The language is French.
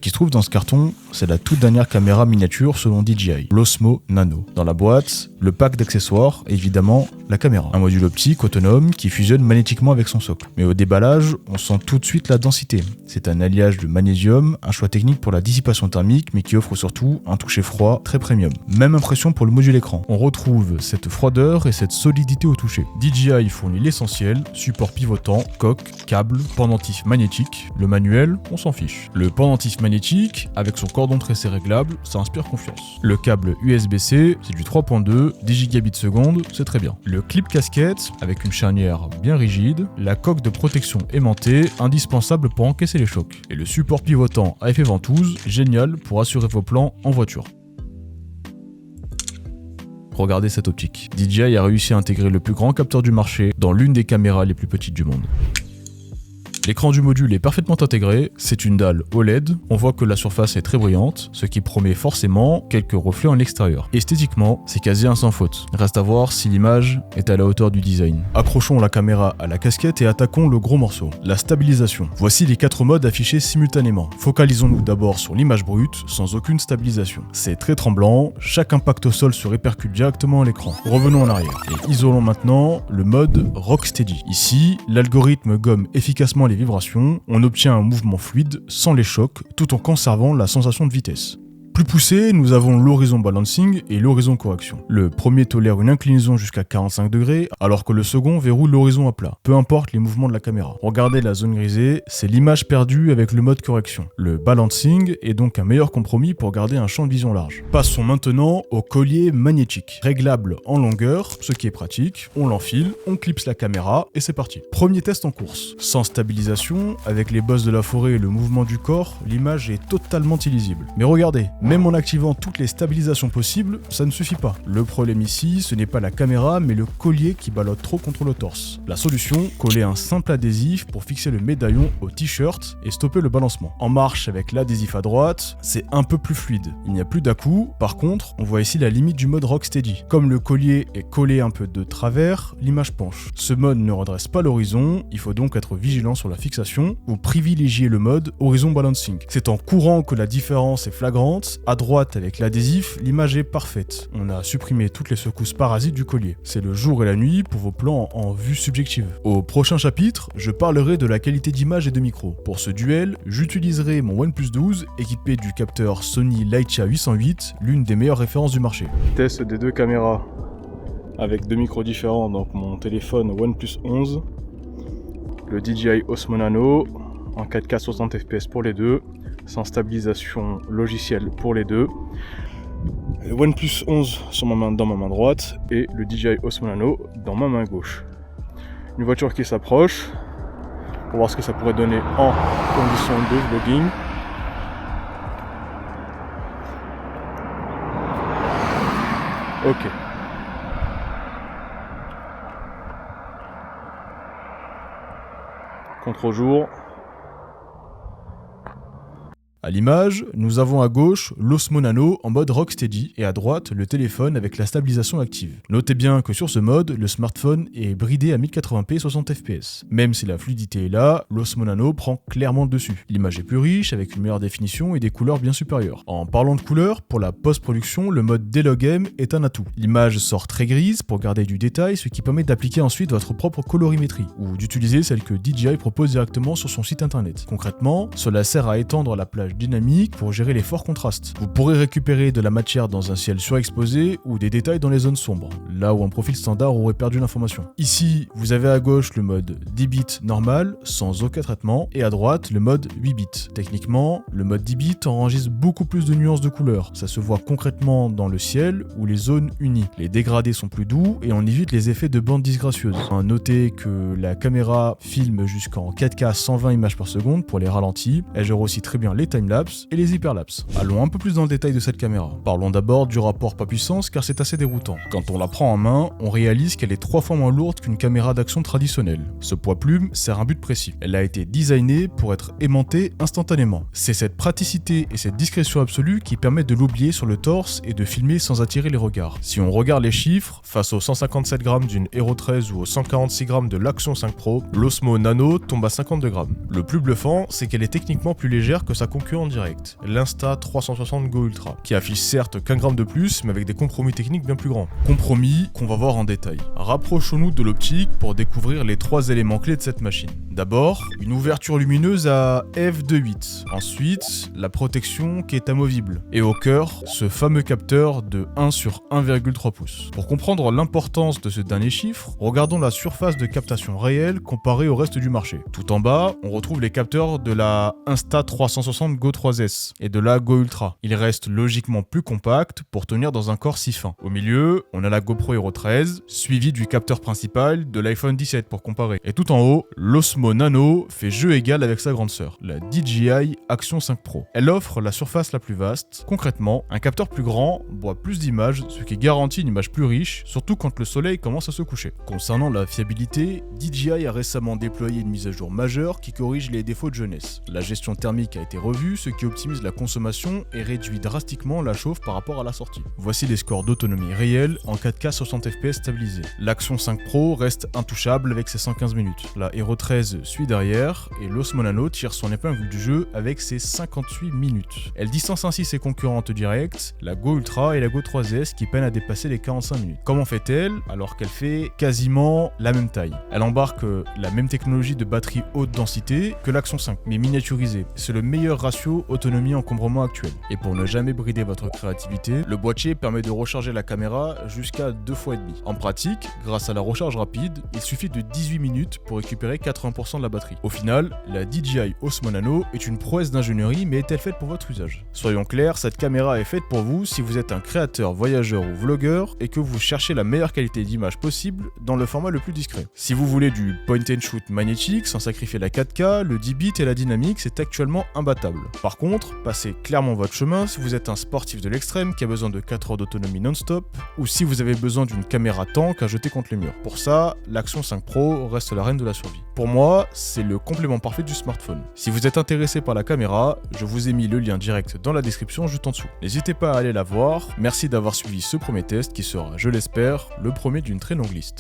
qui se trouve dans ce carton, c'est la toute dernière caméra miniature selon DJI, l'Osmo Nano. Dans la boîte, le pack d'accessoires et évidemment la caméra. Un module optique autonome qui fusionne magnétiquement avec son socle. Mais au déballage, on sent tout de suite la densité. C'est un alliage de magnésium, un choix technique pour la dissipation thermique, mais qui offre surtout un toucher froid très premium. Même impression pour le module écran. On retrouve cette froideur et cette solidité au toucher. DJI fournit l'essentiel, support pivotant, coque, câble, pendentif magnétique. Le manuel, on s'en fiche. Le pendentif magnétique, avec son cordon tressé réglable, ça inspire confiance. Le câble USB-C, c'est du 3.2, 10 gigabits seconde, c'est très bien. Le clip casquette, avec une charnière bien rigide, la coque de protection aimantée, indispensable pour encaisser les chocs. Et le support pivotant à effet ventouse, génial pour assurer vos plans en voiture. Regardez cette optique. DJI a réussi à intégrer le plus grand capteur du marché dans l'une des caméras les plus petites du monde. L'écran du module est parfaitement intégré, c'est une dalle OLED, on voit que la surface est très brillante, ce qui promet forcément quelques reflets en l'extérieur. Esthétiquement, c'est quasi un sans faute. Reste à voir si l'image est à la hauteur du design. Accrochons la caméra à la casquette et attaquons le gros morceau, la stabilisation. Voici les 4 modes affichés simultanément. Focalisons-nous d'abord sur l'image brute, sans aucune stabilisation. C'est très tremblant, chaque impact au sol se répercute directement à l'écran. Revenons en arrière et isolons maintenant le mode Rocksteady. Ici, l'algorithme gomme efficacement les vibrations, on obtient un mouvement fluide sans les chocs tout en conservant la sensation de vitesse. Plus poussé, nous avons l'horizon balancing et l'horizon correction. Le premier tolère une inclinaison jusqu'à 45 degrés, alors que le second verrouille l'horizon à plat, peu importe les mouvements de la caméra. Regardez la zone grisée, c'est l'image perdue avec le mode correction. Le balancing est donc un meilleur compromis pour garder un champ de vision large. Passons maintenant au collier magnétique. Réglable en longueur, ce qui est pratique, on l'enfile, on clipse la caméra et c'est parti. Premier test en course. Sans stabilisation, avec les bosses de la forêt et le mouvement du corps, l'image est totalement illisible. Mais regardez, même en activant toutes les stabilisations possibles, ça ne suffit pas. Le problème ici, ce n'est pas la caméra, mais le collier qui ballotte trop contre le torse. La solution, coller un simple adhésif pour fixer le médaillon au t-shirt et stopper le balancement. En marche avec l'adhésif à droite, c'est un peu plus fluide. Il n'y a plus d'à-coups, par contre, on voit ici la limite du mode Rocksteady. Comme le collier est collé un peu de travers, l'image penche. Ce mode ne redresse pas l'horizon, il faut donc être vigilant sur la fixation ou privilégier le mode horizon balancing. C'est en courant que la différence est flagrante. À droite avec l'adhésif, l'image est parfaite. On a supprimé toutes les secousses parasites du collier. C'est le jour et la nuit pour vos plans en vue subjective. Au prochain chapitre, je parlerai de la qualité d'image et de micro. Pour ce duel, j'utiliserai mon OnePlus 12 équipé du capteur Sony Leica 808, l'une des meilleures références du marché. Test des deux caméras avec deux micros différents, donc mon téléphone OnePlus 11, le DJI Osmo Nano en 4K 60 fps pour les deux, sans stabilisation logicielle pour les deux. Le OnePlus 11 dans ma main droite et le DJI Osmo Nano dans ma main gauche. Une voiture qui s'approche pour voir ce que ça pourrait donner en conditions de vlogging. Ok. Contre-jour. À l'image, nous avons à gauche l'Osmo Nano en mode Rocksteady et à droite le téléphone avec la stabilisation active. Notez bien que sur ce mode, le smartphone est bridé à 1080p 60 fps. Même si la fluidité est là, l'Osmo Nano prend clairement le dessus. L'image est plus riche avec une meilleure définition et des couleurs bien supérieures. En parlant de couleurs, pour la post-production, le mode D-Log M est un atout. L'image sort très grise pour garder du détail, ce qui permet d'appliquer ensuite votre propre colorimétrie ou d'utiliser celle que DJI propose directement sur son site internet. Concrètement, cela sert à étendre la plage dynamique pour gérer les forts contrastes. Vous pourrez récupérer de la matière dans un ciel surexposé ou des détails dans les zones sombres, là où un profil standard aurait perdu l'information. Ici, vous avez à gauche le mode 10 bits normal, sans aucun traitement, et à droite le mode 8 bits. Techniquement, le mode 10 bits enregistre beaucoup plus de nuances de couleurs. Ça se voit concrètement dans le ciel ou les zones unies. Les dégradés sont plus doux et on évite les effets de bandes disgracieuses. Notez que la caméra filme jusqu'en 4K 120 images par seconde pour les ralentis. Elle gère aussi très bien les timelapse et les hyperlapses. Allons un peu plus dans le détail de cette caméra. Parlons d'abord du rapport poids-puissance car c'est assez déroutant. Quand on la prend en main, on réalise qu'elle est 3 fois moins lourde qu'une caméra d'action traditionnelle. Ce poids-plume sert un but précis. Elle a été designée pour être aimantée instantanément. C'est cette praticité et cette discrétion absolue qui permettent de l'oublier sur le torse et de filmer sans attirer les regards. Si on regarde les chiffres, face aux 157 grammes d'une Hero 13 ou aux 146 grammes de l'Action 5 Pro, l'Osmo Nano tombe à 52 grammes. Le plus bluffant, c'est qu'elle est techniquement plus légère que sa concurrence concurrent direct, l'Insta360 Go Ultra, qui affiche certes qu'un gramme de plus, mais avec des compromis techniques bien plus grands. Compromis qu'on va voir en détail. Rapprochons-nous de l'optique pour découvrir les 3 éléments clés de cette machine. D'abord, une ouverture lumineuse à f2.8. Ensuite, la protection qui est amovible. Et au cœur, ce fameux capteur de 1 sur 1,3 pouces. Pour comprendre l'importance de ce dernier chiffre, regardons la surface de captation réelle comparée au reste du marché. Tout en bas, on retrouve les capteurs de la Insta360 Go 3S et de la Go Ultra. Ils restent logiquement plus compacts pour tenir dans un corps si fin. Au milieu, on a la GoPro Hero 13, suivi du capteur principal de l'iPhone 17 pour comparer. Et tout en haut, l'Osmo Nano fait jeu égal avec sa grande sœur, la DJI Action 5 Pro. Elle offre la surface la plus vaste. Concrètement, un capteur plus grand boit plus d'images, ce qui garantit une image plus riche, surtout quand le soleil commence à se coucher. Concernant la fiabilité, DJI a récemment déployé une mise à jour majeure qui corrige les défauts de jeunesse. La gestion thermique a été revue, ce qui optimise la consommation et réduit drastiquement la chauffe par rapport à la sortie. Voici les scores d'autonomie réels en 4K 60 fps stabilisés. L'Action 5 Pro reste intouchable avec ses 115 minutes. La Hero 13 suit derrière et l'Osmo Nano tire son épingle du jeu avec ses 58 minutes. Elle distance ainsi ses concurrentes directes, la Go Ultra et la Go 3S qui peinent à dépasser les 45 minutes. Comment fait-elle alors qu'elle fait quasiment la même taille? Elle embarque la même technologie de batterie haute densité que l'Action 5, mais miniaturisée. C'est le meilleur ratio autonomie-encombrement actuel. Et pour ne jamais brider votre créativité, le boîtier permet de recharger la caméra jusqu'à 2 fois et demi. En pratique, grâce à la recharge rapide, il suffit de 18 minutes pour récupérer 80% de la batterie. Au final, la DJI Osmo Nano est une prouesse d'ingénierie, mais est-elle faite pour votre usage? Soyons clairs, cette caméra est faite pour vous si vous êtes un créateur, voyageur ou vlogueur et que vous cherchez la meilleure qualité d'image possible dans le format le plus discret. Si vous voulez du point and shoot magnétique sans sacrifier la 4K, le 10 bits et la dynamique, c'est actuellement imbattable. Par contre, passez clairement votre chemin si vous êtes un sportif de l'extrême qui a besoin de 4 heures d'autonomie non-stop ou si vous avez besoin d'une caméra tank à jeter contre les murs. Pour ça, l'Action 5 Pro reste la reine de la survie. Pour moi, c'est le complément parfait du smartphone. Si vous êtes intéressé par la caméra, je vous ai mis le lien direct dans la description juste en dessous. N'hésitez pas à aller la voir. Merci d'avoir suivi ce premier test qui sera, je l'espère, le premier d'une très longue liste.